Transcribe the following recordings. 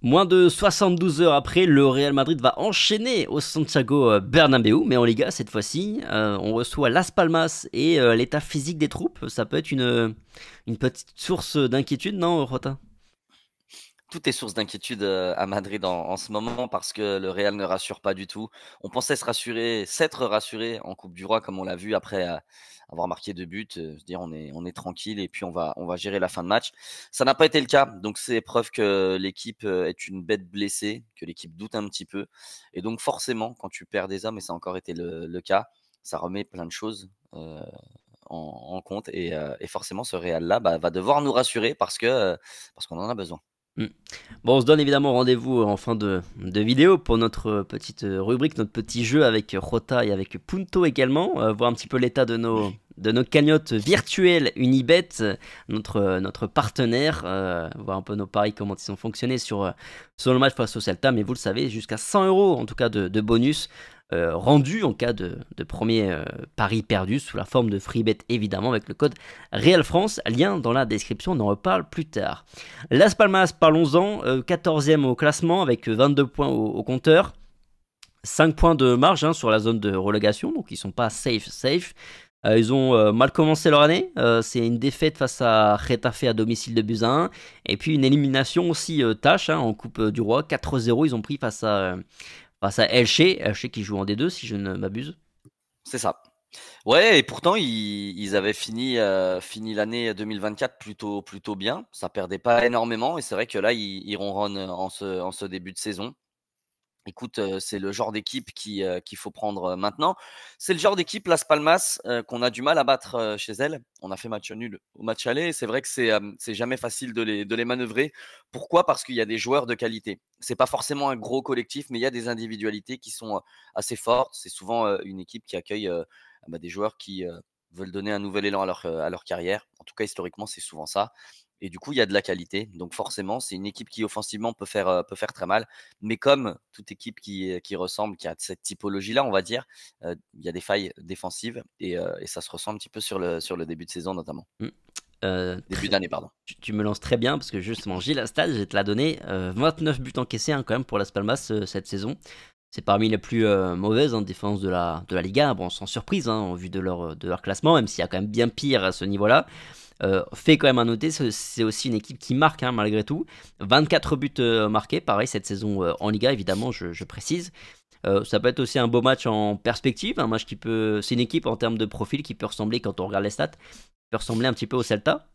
Moins de 72 heures après, le Real Madrid va enchaîner au Santiago Bernabéu, mais en Liga cette fois-ci. On reçoit Las Palmas et l'état physique des troupes. Ça peut être une petite source d'inquiétude, non, Rota? Tout est source d'inquiétude à Madrid en ce moment parce que le Real ne rassure pas du tout. On pensait s'être rassuré en Coupe du Roi comme on l'a vu après avoir marqué 2 buts, se dire on est tranquille et puis on va gérer la fin de match. Ça n'a pas été le cas, donc c'est preuve que l'équipe est une bête blessée, que l'équipe doute un petit peu et donc forcément quand tu perds des hommes et ça a encore été le cas, ça remet plein de choses, en compte et forcément ce Real-là, bah, va devoir nous rassurer parce qu'on en a besoin. Mm. Bon, on se donne évidemment rendez-vous en fin de vidéo pour notre petite rubrique, notre petit jeu avec Rota et avec Punto également, voir un petit peu l'état de nos cagnottes virtuelles Unibet, notre partenaire, voir un peu nos paris, comment ils ont fonctionné sur le match face au Celta, mais vous le savez, jusqu'à 100 euros en tout cas de bonus rendu en cas de premier pari perdu sous la forme de freebet évidemment avec le code Real France, lien dans la description, on en reparle plus tard. Las Palmas, parlons-en, 14e au classement avec 22 points au compteur. 5 points de marge sur la zone de relégation, donc ils sont pas safe. Ils ont mal commencé leur année. C'est une défaite face à Getafe à domicile de buts à 1. Et puis une élimination aussi tâche en Coupe du Roi. 4-0, ils ont pris face à Elche qui joue en D2 si je ne m'abuse. C'est ça. Ouais et pourtant ils avaient fini l'année 2024 plutôt bien. Ça perdait pas énormément et c'est vrai que là, ils ronronnent en ce début de saison. Écoute, c'est le genre d'équipe qu'il faut prendre, maintenant. C'est le genre d'équipe, Las Palmas, qu'on a du mal à battre, chez elle. On a fait match nul au match aller et c'est vrai que c'est jamais facile de les manœuvrer. Pourquoi? Parce qu'il y a des joueurs de qualité. C'est pas forcément un gros collectif, mais il y a des individualités qui sont, assez fortes. C'est souvent, une équipe qui accueille, bah, des joueurs qui, veulent donner un nouvel élan à leur carrière. En tout cas, historiquement, c'est souvent ça et du coup, il y a de la qualité. Donc forcément, c'est une équipe qui offensivement peut faire très mal. Mais comme toute équipe qui ressemble, qui a cette typologie-là, on va dire, il y a des failles défensives et ça se ressent un petit peu sur le début de saison notamment. Mm. Début d'année, pardon. Tu me lances très bien parce que justement j'ai la stat, je vais te la donner. 29 buts encaissés quand même pour Las Palmas cette saison. C'est parmi les plus mauvaises défenses de la Liga. Bon, sans surprise au vu de leur classement, même s'il y a quand même bien pire à ce niveau-là. Fait quand même à noter, c'est aussi une équipe qui marque malgré tout. 24 buts marqués, pareil cette saison en Liga, évidemment, je précise. Ça peut être aussi un beau match en perspective, un match qui peut. C'est une équipe en termes de profil qui peut ressembler, quand on regarde les stats, peut ressembler un petit peu au Celta.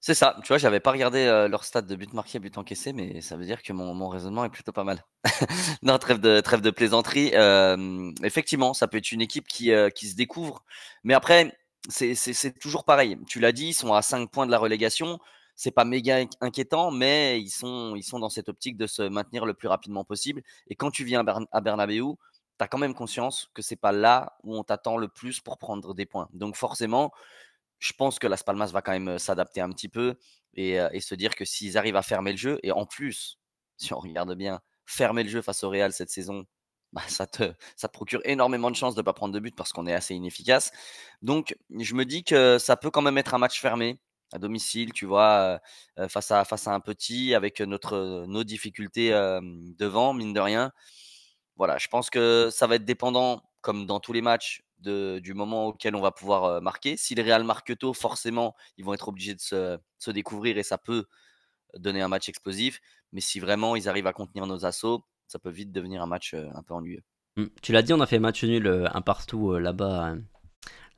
C'est ça, tu vois, j'avais pas regardé, leur stade de buts marqués, buts encaissés, mais ça veut dire que mon raisonnement est plutôt pas mal. Non, trêve de plaisanterie. Effectivement, ça peut être une équipe qui se découvre, mais après, c'est toujours pareil. Tu l'as dit, ils sont à 5 points de la relégation. C'est pas méga inquiétant, mais ils sont dans cette optique de se maintenir le plus rapidement possible. Et quand tu viens à Bernabéu, tu as quand même conscience que c'est pas là où on t'attend le plus pour prendre des points. Donc forcément, je pense que Las Palmas va quand même s'adapter un petit peu et se dire que s'ils arrivent à fermer le jeu, et en plus, si on regarde bien, fermer le jeu face au Real cette saison, bah, ça te procure énormément de chances de ne pas prendre de but parce qu'on est assez inefficace. Donc, je me dis que ça peut quand même être un match fermé à domicile, tu vois, face à un petit avec nos difficultés devant, mine de rien. Voilà, je pense que ça va être dépendant, comme dans tous les matchs, du moment auquel on va pouvoir marquer. Si le Real marque tôt, forcément, ils vont être obligés de se découvrir et ça peut donner un match explosif. Mais si vraiment ils arrivent à contenir nos assauts, ça peut vite devenir un match un peu ennuyeux. Tu l'as dit, on a fait match nul un partout là-bas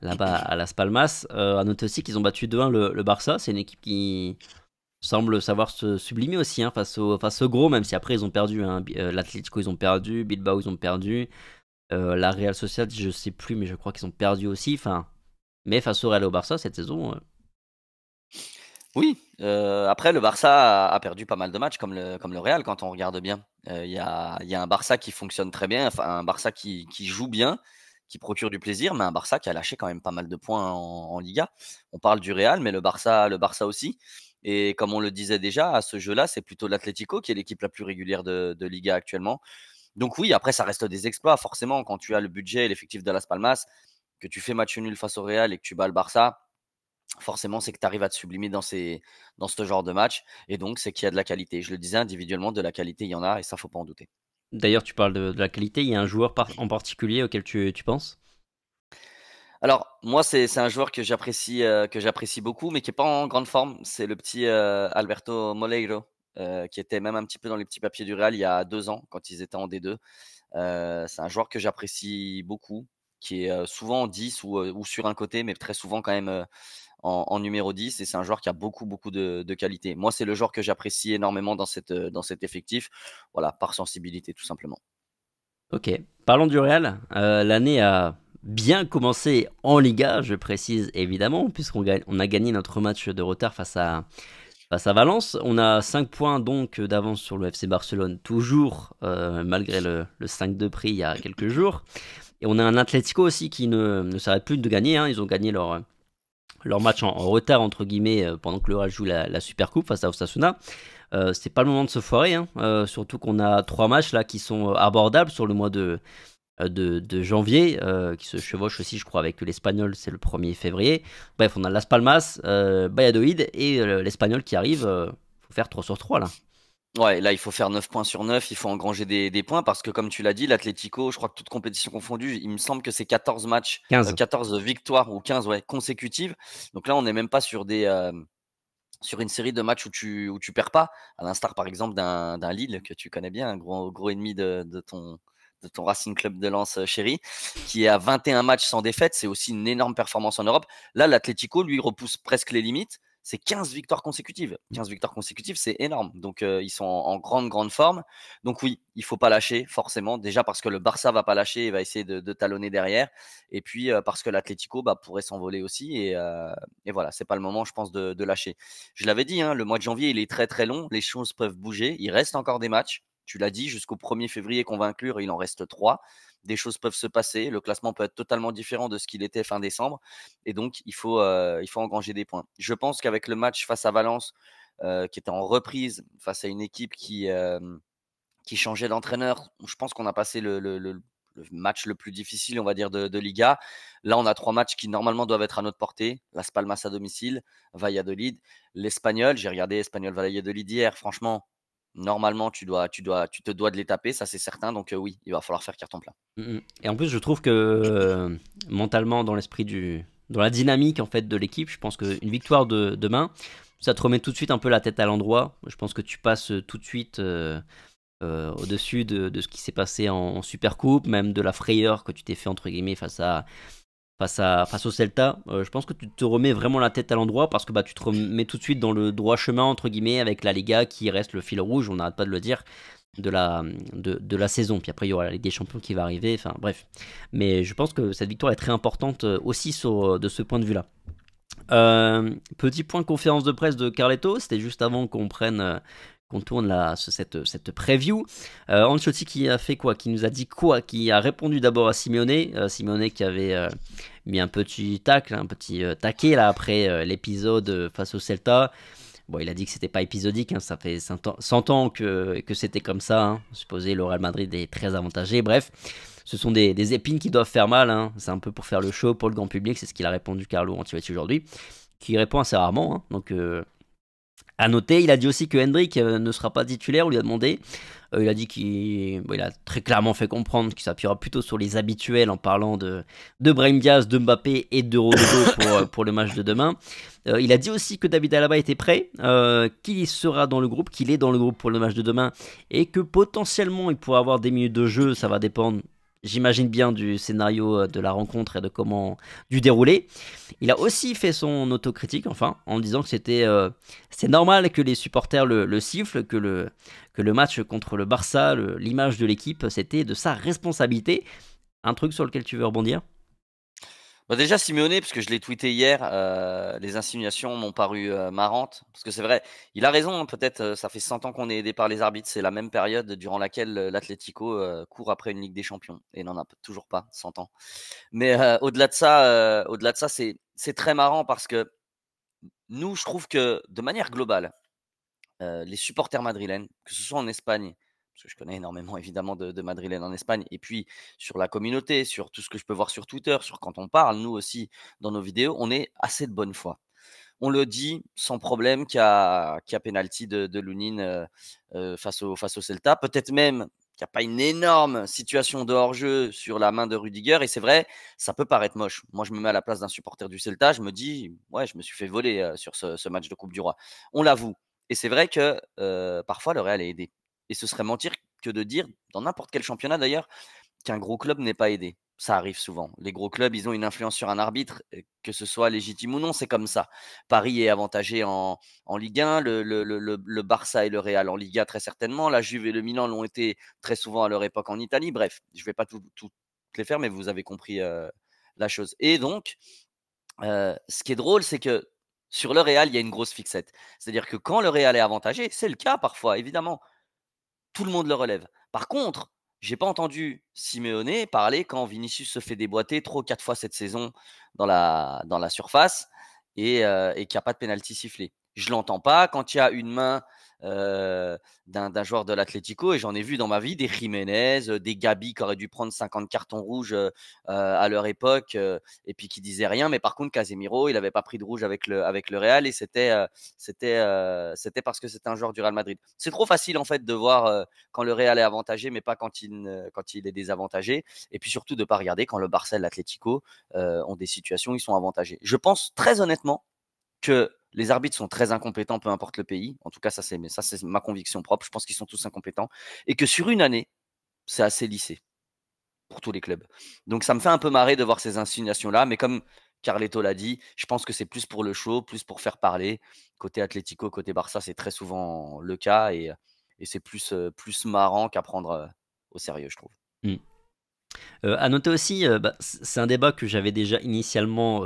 à Las Palmas. À noter aussi qu'ils ont battu 2-1 le Barça. C'est une équipe qui semble savoir se sublimer aussi face au gros, même si après ils ont perdu. L'Atlético, ils ont perdu. Bilbao, ils ont perdu. La Real Sociedad, je sais plus, mais je crois qu'ils ont perdu aussi. Enfin, mais face au Real et au Barça cette saison. Oui, après le Barça a perdu pas mal de matchs comme le Real quand on regarde bien. Il y a un Barça qui fonctionne très bien, enfin un Barça qui joue bien, qui procure du plaisir, mais un Barça qui a lâché quand même pas mal de points en Liga. On parle du Real, mais le Barça aussi et comme on le disait déjà, à ce jeu-là, c'est plutôt l'Atlético qui est l'équipe la plus régulière de Liga actuellement. Donc oui, après ça reste des exploits forcément quand tu as le budget et l'effectif de Las Palmas, que tu fais match nul face au Real et que tu bats le Barça. forcément, c'est que tu arrives à te sublimer dans ce genre de match. Et donc, c'est qu'il y a de la qualité. Je le disais individuellement, de la qualité, il y en a, et ça, faut pas en douter. D'ailleurs, tu parles de la qualité, il y a un joueur en particulier auquel tu penses? Alors, moi, c'est un joueur que j'apprécie beaucoup, mais qui est pas en grande forme. C'est le petit Alberto Moleiro, qui était même un petit peu dans les petits papiers du Real il y a 2 ans, quand ils étaient en D2. C'est un joueur que j'apprécie beaucoup, qui est souvent en 10 ou sur un côté, mais très souvent quand même en numéro 10. Et c'est un joueur qui a beaucoup, beaucoup de qualité. Moi, c'est le joueur que j'apprécie énormément dans cet effectif. Voilà, par sensibilité, tout simplement. Ok. Parlons du Real. L'année a bien commencé en Liga, je précise évidemment, on a gagné notre match de retard face à Valence. On a 5 points donc d'avance sur le FC Barcelone, toujours, malgré le 5-2 pris il y a quelques jours. Et on a un Atlético aussi qui ne s'arrête plus de gagner, hein. Ils ont gagné leur match en retard, entre guillemets, pendant que le Real joue la Super Coupe face à Osasuna. C'est pas le moment de se foirer, hein. Surtout qu'on a 3 matchs là qui sont abordables sur le mois de janvier, qui se chevauche aussi, je crois, avec l'Espagnol, c'est le 1er février. Bref, on a Las Palmas, Valladolid et l'Espagnol qui arrive. Faut faire 3 sur 3 là. Ouais, là, il faut faire 9 points sur 9, il faut engranger des points parce que, comme tu l'as dit, l'Atlético, je crois que toutes compétitions confondues, il me semble que c'est 14 matchs, 15. 14 victoires ou 15, ouais, consécutives. Donc là, on n'est même pas sur une série de matchs où tu perds pas, à l'instar par exemple d'un Lille que tu connais bien, un gros ennemi de ton Racing Club de Lens chéri, qui est à 21 matchs sans défaite. C'est aussi une énorme performance en Europe. Là, l'Atlético, lui, repousse presque les limites. C'est 15 victoires consécutives. 15 victoires consécutives, c'est énorme. Donc, ils sont en grande, grande forme. Donc, oui, il faut pas lâcher, forcément. Déjà parce que le Barça va pas lâcher et va essayer de talonner derrière. Et puis, parce que l'Atlético pourrait s'envoler aussi. Et voilà, c'est pas le moment, je pense, de lâcher. Je l'avais dit, hein, le mois de janvier, il est très, très long. Les choses peuvent bouger. Il reste encore des matchs. Tu l'as dit, jusqu'au 1er février qu'on va inclure, il en reste 3. Des choses peuvent se passer. Le classement peut être totalement différent de ce qu'il était fin décembre. Et donc, il faut engranger des points. Je pense qu'avec le match face à Valence, qui était en reprise, face à une équipe qui changeait d'entraîneur, je pense qu'on a passé le match le plus difficile, on va dire, de Liga. Là, on a 3 matchs qui normalement doivent être à notre portée. Las Palmas à domicile, Valladolid, l'Espagnol. J'ai regardé Espagnol Valladolid hier. Franchement, normalement, tu te dois de les taper, ça c'est certain. Donc oui, il va falloir faire carton plein. Et en plus, je trouve que mentalement, dans la dynamique en fait de l'équipe, je pense qu'une victoire de demain, ça te remet tout de suite un peu la tête à l'endroit. Je pense que tu passes tout de suite au-dessus de ce qui s'est passé en Super Coupe, même de la frayeur que tu t'es fait entre guillemets face au Celta. Je pense que tu te remets vraiment la tête à l'endroit parce que tu te remets tout de suite dans le droit chemin entre guillemets avec la Liga qui reste le fil rouge. On n'arrête pas de le dire de la saison. Puis après, il y aura la Ligue des Champions qui va arriver. Enfin, bref. Mais je pense que cette victoire est très importante aussi de ce point de vue-là. Petit point de conférence de presse de Carletto. C'était juste avant qu'on tourne cette preview. Ancelotti qui a fait quoi? Qui nous a dit quoi? Qui a répondu d'abord à Simeone. Simeone qui avait mis un petit tacle, un petit taquet là après l'épisode face au Celta. Bon, il a dit que c'était pas épisodique, hein, ça fait 100 ans que c'était comme ça. Hein. Supposé le Real Madrid est très avantagé. Bref, ce sont des épines qui doivent faire mal. Hein. C'est un peu pour faire le show pour le grand public. C'est ce qu'il a répondu Carlo Ancelotti aujourd'hui, qui répond assez rarement. Hein. Donc, à noter, il a dit aussi que Hendrik ne sera pas titulaire. On lui a demandé. Il a dit qu'il a très clairement fait comprendre qu'il s'appuiera plutôt sur les habituels en parlant de Brahim Diaz, de Mbappé et de Rodrigo pour le match de demain. Il a dit aussi que David Alaba était prêt, qu'il sera dans le groupe, qu'il est dans le groupe pour le match de demain et que potentiellement il pourrait avoir des minutes de jeu. Ça va dépendre, j'imagine bien, du scénario de la rencontre et de comment du déroulé. Il a aussi fait son autocritique, enfin, en disant que c'est normal que les supporters le sifflent, que le match contre le Barça, l'image de l'équipe, c'était de sa responsabilité. Un truc sur lequel tu veux rebondir? Déjà, Simeone, parce que je l'ai tweeté hier, les insinuations m'ont paru marrantes. Parce que c'est vrai, il a raison, hein, peut-être, ça fait 100 ans qu'on est aidé par les arbitres. C'est la même période durant laquelle l'Atlético court après une Ligue des Champions et n'en a toujours pas, 100 ans. Mais au-delà de ça, c'est très marrant parce que nous, je trouve que de manière globale, les supporters madrilènes, que ce soit en Espagne, parce que je connais énormément évidemment de Madrilènes en Espagne, et puis sur la communauté, sur tout ce que je peux voir sur Twitter, sur quand on parle, nous aussi, dans nos vidéos, on est assez de bonne foi. On le dit sans problème qu'il y a pénalty de Lunin face au Celta. Peut-être même qu'il n'y a pas une énorme situation de hors-jeu sur la main de Rudiger. Et c'est vrai, ça peut paraître moche. Moi, je me mets à la place d'un supporter du Celta. Je me dis, ouais, je me suis fait voler sur ce match de Coupe du Roi. On l'avoue. Et c'est vrai que parfois, le Real est aidé. Et ce serait mentir que de dire, dans n'importe quel championnat d'ailleurs, qu'un gros club n'est pas aidé. Ça arrive souvent. Les gros clubs, ils ont une influence sur un arbitre, que ce soit légitime ou non, c'est comme ça. Paris est avantagé en Ligue 1, le Barça et le Real en Liga très certainement. La Juve et le Milan l'ont été très souvent à leur époque en Italie. Bref, je ne vais pas tout les faire, mais vous avez compris la chose. Et donc, ce qui est drôle, c'est que sur le Real, il y a une grosse fixette. C'est-à-dire que quand le Real est avantagé, c'est le cas parfois, évidemment, tout le monde le relève. Par contre, j'ai pas entendu Simeone parler quand Vinicius se fait déboîter 3 ou 4 fois cette saison dans la surface et qu'il y a pas de pénalty sifflé. Je l'entends pas quand il y a une main d'un joueur de l'Atlético et j'en ai vu dans ma vie des Jiménez, des Gabi qui auraient dû prendre 50 cartons rouges à leur époque et puis qui disaient rien. Mais par contre, Casemiro, il n'avait pas pris de rouge avec le Real et c'était parce que c'était un joueur du Real Madrid. C'est trop facile en fait de voir quand le Real est avantagé, mais pas quand il est désavantagé. Et puis surtout de ne pas regarder quand le Barça et l'Atlético ont des situations où ils sont avantagés. Je pense très honnêtement que les arbitres sont très incompétents, peu importe le pays. En tout cas, ça, c'est ma conviction propre. Je pense qu'ils sont tous incompétents. Et que sur une année, c'est assez lissé pour tous les clubs. Donc, ça me fait un peu marrer de voir ces insinuations-là. Mais comme Carleto l'a dit, je pense que c'est plus pour le show, plus pour faire parler. Côté Atlético, côté Barça, c'est très souvent le cas. Et c'est plus marrant qu'à prendre au sérieux, je trouve. Mm. À noter aussi, c'est un débat que j'avais déjà initialement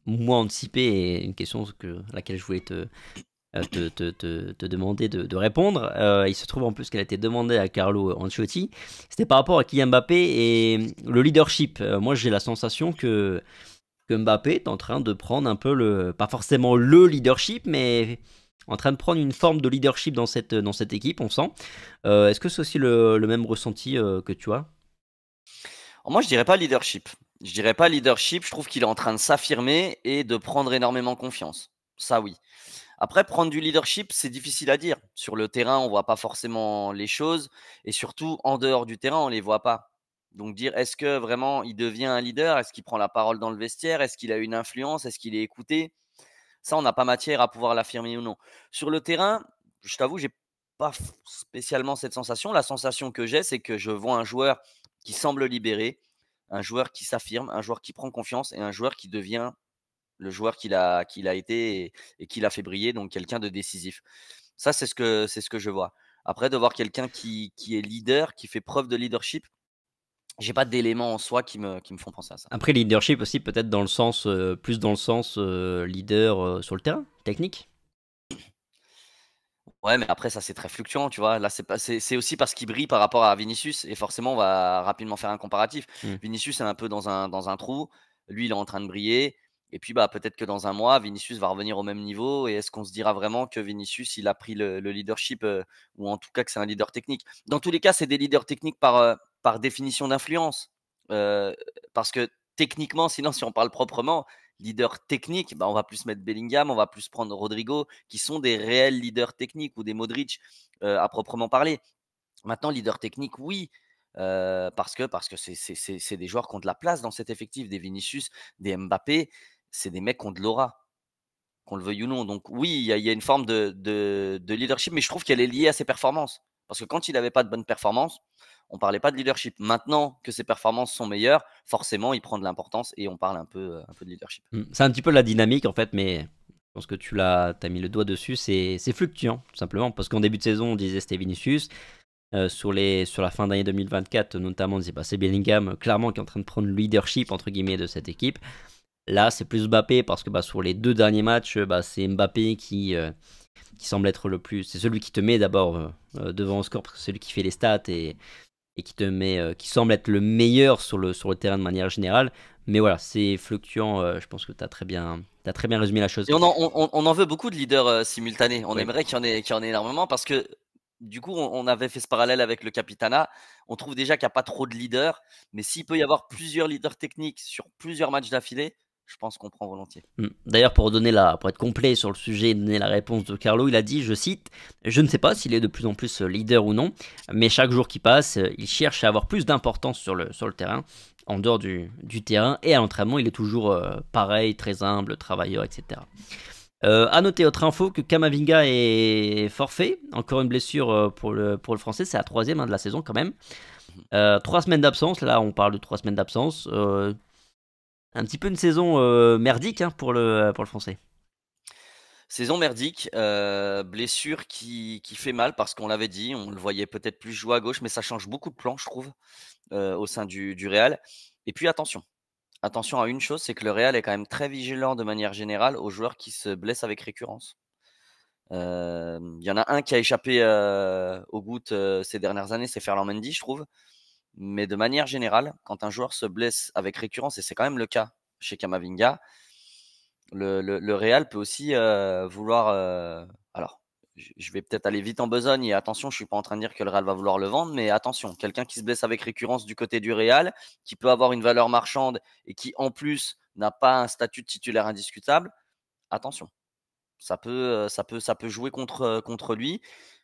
moi anticipé et une question laquelle je voulais te demander de répondre. Il se trouve en plus qu'elle a été demandée à Carlo Ancelotti. C'était par rapport à Kylian Mbappé et le leadership. Moi, j'ai la sensation que Mbappé est en train de prendre un peu pas forcément le leadership, mais en train de prendre une forme de leadership dans cette équipe, on sent. Est-ce que c'est aussi le même ressenti que tu as? Moi, je dirais pas leadership. Je dirais pas leadership. Je trouve qu'il est en train de s'affirmer et de prendre énormément confiance. Ça, oui. Après, prendre du leadership, c'est difficile à dire. Sur le terrain, on voit pas forcément les choses et surtout en dehors du terrain, on les voit pas. Donc dire, est-ce que vraiment il devient un leader? Est-ce qu'il prend la parole dans le vestiaire? Est-ce qu'il a une influence? Est-ce qu'il est écouté? Ça, on n'a pas matière à pouvoir l'affirmer ou non. Sur le terrain, je t'avoue, j'ai pas spécialement cette sensation. La sensation que j'ai, c'est que je vois un joueur qui semble libéré, un joueur qui s'affirme, un joueur qui prend confiance et un joueur qui devient le joueur qu'il a été et qui l'a fait briller, donc quelqu'un de décisif. Ça, c'est ce que je vois. Après, de voir quelqu'un qui est leader, qui fait preuve de leadership, j'ai pas d'éléments en soi qui me font penser à ça. Après, leadership aussi, peut-être plus dans le sens leader sur le terrain, technique. Ouais, mais après, ça, c'est très fluctuant, tu vois. Là, c'est aussi parce qu'il brille par rapport à Vinicius. Et forcément, on va rapidement faire un comparatif. Mm. Vinicius est un peu dans un trou. Lui, il est en train de briller. Et puis, peut-être que dans un mois, Vinicius va revenir au même niveau. Et est-ce qu'on se dira vraiment que Vinicius, il a pris le leadership ou en tout cas que c'est un leader technique? Dans tous les cas, c'est des leaders techniques par définition d'influence. Euh, Parce que techniquement, sinon, si on parle proprement, leader technique, on va plus mettre Bellingham, on va plus prendre Rodrigo, qui sont des réels leaders techniques ou des Modric à proprement parler. Maintenant, leader technique, oui, parce que c'est des joueurs qui ont de la place dans cet effectif, des Vinicius, des Mbappé, c'est des mecs qui ont de l'aura, qu'on le veuille ou non. Donc oui, il y a une forme de leadership, mais je trouve qu'elle est liée à ses performances. Parce que quand il n'avait pas de bonnes performances, on parlait pas de leadership. Maintenant que ses performances sont meilleures, forcément, il prend de l'importance et on parle un peu de leadership. C'est un petit peu la dynamique en fait, mais je pense que t'as mis le doigt dessus, c'est fluctuant tout simplement. Parce qu'en début de saison, on disait c'était Vinicius. Sur la fin d'année 2024, notamment, on disait c'est Bellingham clairement qui est en train de prendre le leadership entre guillemets de cette équipe. Là, c'est plus Mbappé parce que sur les 2 derniers matchs, c'est Mbappé qui semble être le plus. C'est celui qui te met d'abord devant au score parce que c'est celui qui fait les stats et qui semble être le meilleur sur le terrain de manière générale. Mais voilà, c'est fluctuant. Je pense que tu as très bien résumé la chose. Et on en veut beaucoup de leaders simultanés. On Oui. aimerait qu'il y en ait énormément parce que du coup, on avait fait ce parallèle avec le Capitana. On trouve déjà qu'il n'y a pas trop de leaders, mais s'il peut y avoir plusieurs leaders techniques sur plusieurs matchs d'affilée, je pense qu'on prend volontiers. D'ailleurs, pour être complet sur le sujet et donner la réponse de Carlo, il a dit, je cite, je ne sais pas s'il est de plus en plus leader ou non, mais chaque jour qui passe, il cherche à avoir plus d'importance sur le terrain, en dehors du terrain, et à l'entraînement, il est toujours pareil, très humble, travailleur, etc. À noter autre info que Kamavinga est forfait, encore une blessure pour le français, c'est la troisième de la saison quand même. 3 semaines d'absence, là on parle de 3 semaines d'absence. Un petit peu une saison merdique pour le français. Saison merdique, blessure qui fait mal parce qu'on l'avait dit, on le voyait peut-être plus jouer à gauche, mais ça change beaucoup de plans, je trouve, au sein du Real. Et puis attention à une chose, c'est que le Real est quand même très vigilant de manière générale aux joueurs qui se blessent avec récurrence. Il y en a un qui a échappé aux gouttes ces dernières années, c'est Ferland Mendy, je trouve. Mais de manière générale, quand un joueur se blesse avec récurrence, et c'est quand même le cas chez Kamavinga, le Real peut aussi vouloir. Alors, je vais peut-être aller vite en besogne et attention, je suis pas en train de dire que le Real va vouloir le vendre, mais attention, quelqu'un qui se blesse avec récurrence du côté du Real, qui peut avoir une valeur marchande et qui en plus n'a pas un statut de titulaire indiscutable, attention, ça peut jouer contre lui.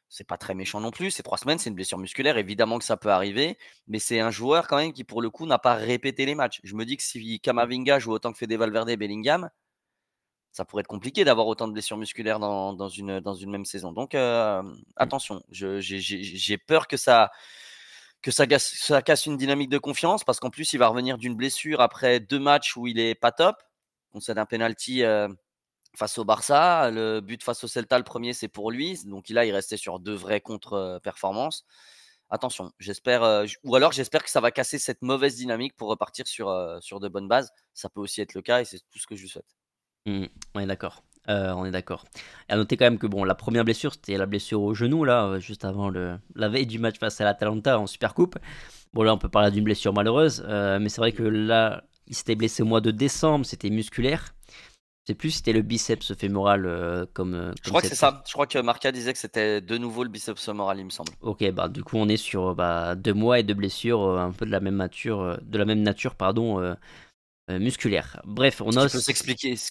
C'est pas très méchant non plus. C'est 3 semaines, c'est une blessure musculaire. Évidemment que ça peut arriver, mais c'est un joueur quand même qui, pour le coup, n'a pas répété les matchs. Je me dis que si Kamavinga joue autant que Fede Valverde et Bellingham, ça pourrait être compliqué d'avoir autant de blessures musculaires dans une même saison. Donc, attention, j'ai peur que ça casse une dynamique de confiance parce qu'en plus, il va revenir d'une blessure après 2 matchs où il est pas top. On concède un penalty face au Barça. Le but face au Celta, le premier, c'est pour lui. Donc là, il restait sur 2 vraies contre-performances. Attention, j'espère, ou alors j'espère que ça va casser cette mauvaise dynamique pour repartir sur de bonnes bases. Ça peut aussi être le cas et c'est tout ce que je lui souhaite. Mm, on est d'accord. On est d'accord. Et à noter quand même que bon, la première blessure, c'était la blessure au genou, là, juste avant la veille du match face à l'Atalanta en Supercoupe. Bon, là, on peut parler d'une blessure malheureuse, mais c'est vrai que là, il s'était blessé au mois de décembre, c'était musculaire. Je sais plus si c'était le biceps fémoral Je comme crois que c'est cette fois. ça. Je crois que Marca disait que c'était de nouveau le biceps femoral, il me semble. Ok, bah du coup, on est sur 2 mois et de blessures un peu de la même nature, pardon, musculaire. Bref, on Ce a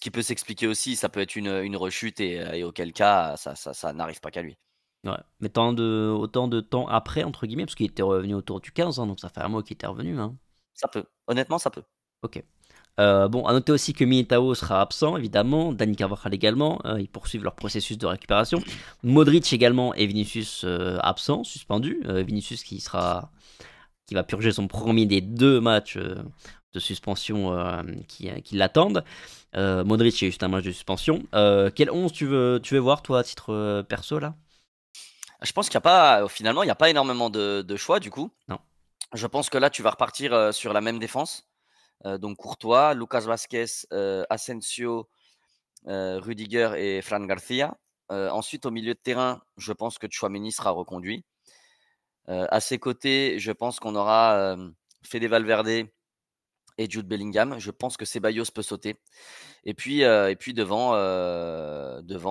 qui peut s'expliquer aussi, ça peut être une rechute et auquel cas, ça n'arrive pas qu'à lui. ouais, mais autant de temps après, entre guillemets, parce qu'il était revenu autour du 15, hein, donc ça fait un mois qu'il était revenu. Hein. Ça peut. Honnêtement, ça peut. Ok. Bon, à noter aussi que Militao sera absent, évidemment. Dani Carvajal également. Ils poursuivent leur processus de récupération. Modric également et Vinicius absents, suspendus. Vinicius qui va purger son premier des 2 matchs de suspension qui l'attendent. Modric, il y a juste un match de suspension. Quel 11 tu veux voir, toi, à titre perso, là? Je pense qu'il n'y a pas, finalement, il n'y a pas énormément de choix du coup. Non. Je pense que là, tu vas repartir sur la même défense. Donc Courtois, Lucas Vasquez, Asensio, Rudiger et Fran Garcia. Ensuite, au milieu de terrain, je pense que Tchouaméni sera reconduit. À ses côtés, je pense qu'on aura Fede Valverde et Jude Bellingham. Je pense que Ceballos peut sauter. Et puis devant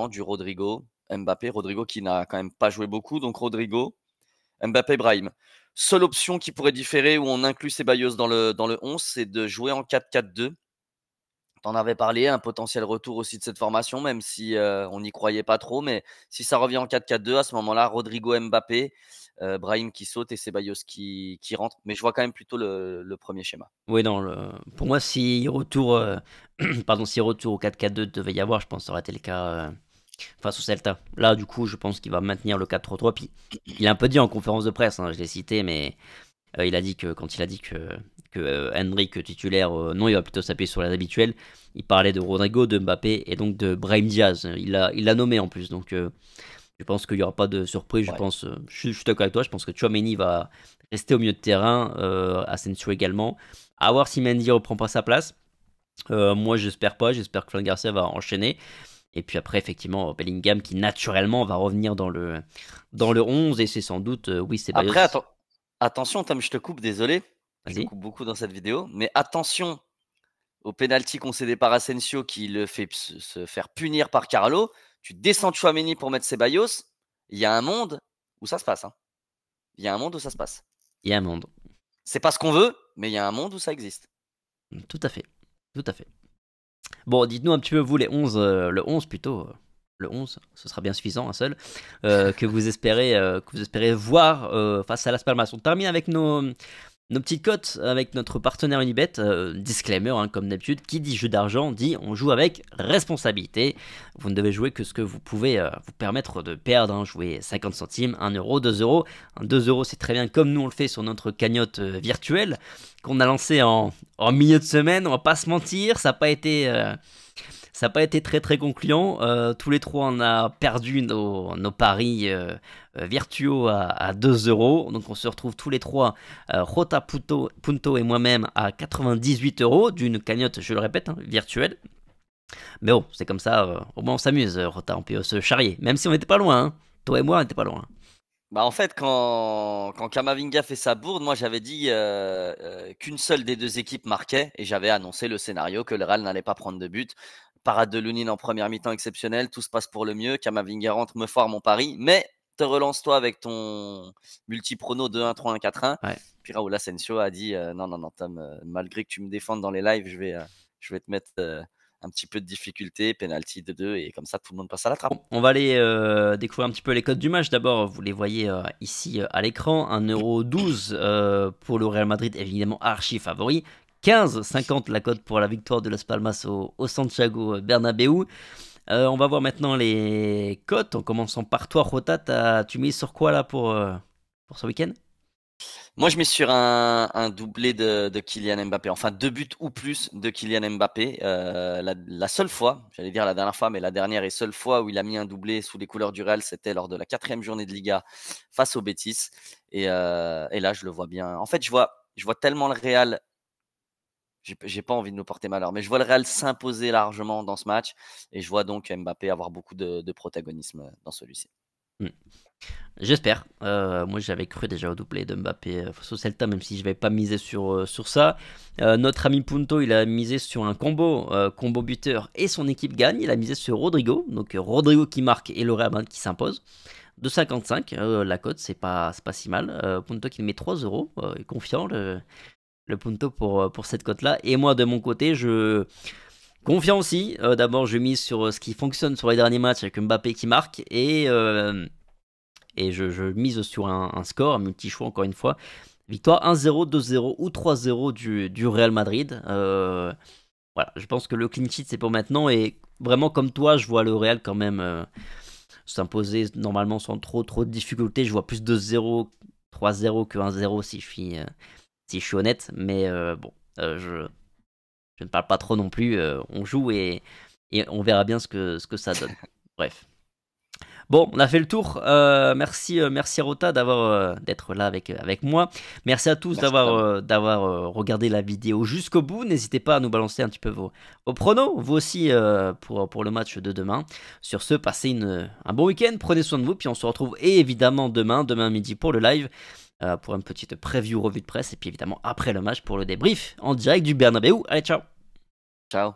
du Rodrigo, Mbappé. Rodrigo qui n'a quand même pas joué beaucoup. Donc Rodrigo, Mbappé, Brahim. Seule option qui pourrait différer où on inclut Ceballos dans le 11, c'est de jouer en 4-4-2. T'en avais parlé, un potentiel retour aussi de cette formation, même si on n'y croyait pas trop. Mais si ça revient en 4-4-2, à ce moment-là, Rodrigo, Mbappé, Brahim qui saute et Ceballos qui rentre. Mais je vois quand même plutôt le premier schéma. Oui, non, pour moi, si retour, pardon, si retour au 4-4-2 devait y avoir, je pense que ça aurait été le cas face au Celta. Là, du coup, je pense qu'il va maintenir le 4-3-3. Puis, il a un peu dit en conférence de presse, hein, je l'ai cité, mais il a dit que quand il a dit que Henrik titulaire, non, il va plutôt s'appuyer sur les habituels. Il parlait de Rodrigo, de Mbappé et donc de Brahim Diaz. Il l'a nommé en plus, donc je pense qu'il n'y aura pas de surprise. Je Ouais. pense, je suis d'accord avec toi. Je pense que Tchouaméni va rester au milieu de terrain, Asensio également. À voir si Mendy reprend pas sa place. Moi, j'espère pas. J'espère que Fran Garcia va enchaîner. Et puis après, effectivement, Bellingham qui naturellement va revenir dans le 11. Et c'est sans doute, oui, c'est Ceballos. Après, attention, Tom, je te coupe, désolé. Je te Vas-y. coupe beaucoup dans cette vidéo. Mais attention au penalty concédé par Asensio qui le fait se faire punir par Carlo. Tu descends Chouameni pour mettre Ceballos. Il y a un monde où ça se passe. Hein. Il y a un monde où ça se passe. Il y a un monde. C'est pas ce qu'on veut, mais il y a un monde où ça existe. Tout à fait. Tout à fait. Bon, dites-nous un petit peu, vous, le 11 plutôt, le 11, ce sera bien suffisant, un seul, que vous espérez voir face à Las Palmas. On termine avec nos petites cotes avec notre partenaire Unibet. Disclaimer, hein, comme d'habitude, qui dit jeu d'argent dit on joue avec responsabilité. Vous ne devez jouer que ce que vous pouvez vous permettre de perdre. Hein. Jouer 50 centimes, 1 euro, 2 euros. 2 euros, c'est très bien comme nous on le fait sur notre cagnotte virtuelle qu'on a lancé en milieu de semaine. On va pas se mentir, ça n'a pas été. Ça n'a pas été très très concluant. Tous les trois, on a perdu nos paris virtuaux à 2 euros. Donc on se retrouve tous les trois, Rota, Punto et moi-même, à 98 euros d'une cagnotte, je le répète, hein, virtuelle. Mais bon, c'est comme ça, au moins on s'amuse, Rota, on peut se charrier. Même si on n'était pas loin, hein. Toi et moi, on n'était pas loin. Bah en fait, quand Kamavinga fait sa bourde, moi j'avais dit qu'une seule des deux équipes marquait et j'avais annoncé le scénario que le Real n'allait pas prendre de but. Parade de Lunin en première mi-temps exceptionnelle, tout se passe pour le mieux. Kamavinga rentre, me foire mon pari, mais te relance-toi avec ton multi-prono 2-1, 3-1, 4-1. Ouais. Puis Raúl Asensio a dit non, non, non, Tom, malgré que tu me défendes dans les lives, je vais te mettre un petit peu de difficulté, penalty de 2 et comme ça tout le monde passe à la trappe. On va aller découvrir un petit peu les codes du match. D'abord, vous les voyez ici à l'écran. 1,12 € pour le Real Madrid, évidemment archi favori. 15,50 la cote pour la victoire de Las Palmas au Santiago Bernabéu. On va voir maintenant les cotes, en commençant par toi, Rota. Tu mises sur quoi là pour ce week-end? Moi, je mets sur un doublé de Kylian Mbappé. Enfin, 2 buts ou plus de Kylian Mbappé. La seule fois, j'allais dire la dernière fois, mais la dernière et seule fois où il a mis un doublé sous les couleurs du Real, c'était lors de la 4e journée de Liga face au Betis. Et là, je le vois bien. En fait, je vois tellement le Real. J'ai pas envie de nous porter malheur, mais je vois le Real s'imposer largement dans ce match. Et je vois donc Mbappé avoir beaucoup de protagonisme dans celui-ci. Hmm. J'espère. Moi, j'avais cru déjà au doublé de Mbappé face au Celta, même si je vais pas miser sur ça. Notre ami Punto, il a misé sur un combo buteur et son équipe gagne. Il a misé sur Rodrigo, donc Rodrigo qui marque et le Real Madrid qui s'impose. 2,55 la cote, c'est pas si mal. Punto qui met 3 euros, est confiant le Punto pour cette cote-là. Et moi, de mon côté, je confiant aussi. D'abord, je mise sur ce qui fonctionne sur les derniers matchs avec Mbappé qui marque et je mise sur un score, un multi-choix encore une fois. Victoire 1-0, 2-0 ou 3-0 du Real Madrid. Voilà, je pense que le clean sheet c'est pour maintenant. Et vraiment comme toi, je vois le Real quand même s'imposer normalement sans trop de difficultés. Je vois plus 2-0, 3-0 que 1-0 si je suis honnête. Mais bon, je ne parle pas trop non plus. On joue et on verra bien ce que ça donne. Bref. Bon, on a fait le tour. Merci Rota d'être là avec moi. Merci à tous Merci, Tom. d'avoir regardé la vidéo jusqu'au bout. N'hésitez pas à nous balancer un petit peu vos pronos, vous aussi pour le match de demain. Sur ce, passez un bon week-end, prenez soin de vous, puis on se retrouve évidemment demain midi pour le live, pour une petite preview revue de presse, et puis évidemment après le match pour le débrief en direct du Bernabéu. Allez, ciao. Ciao.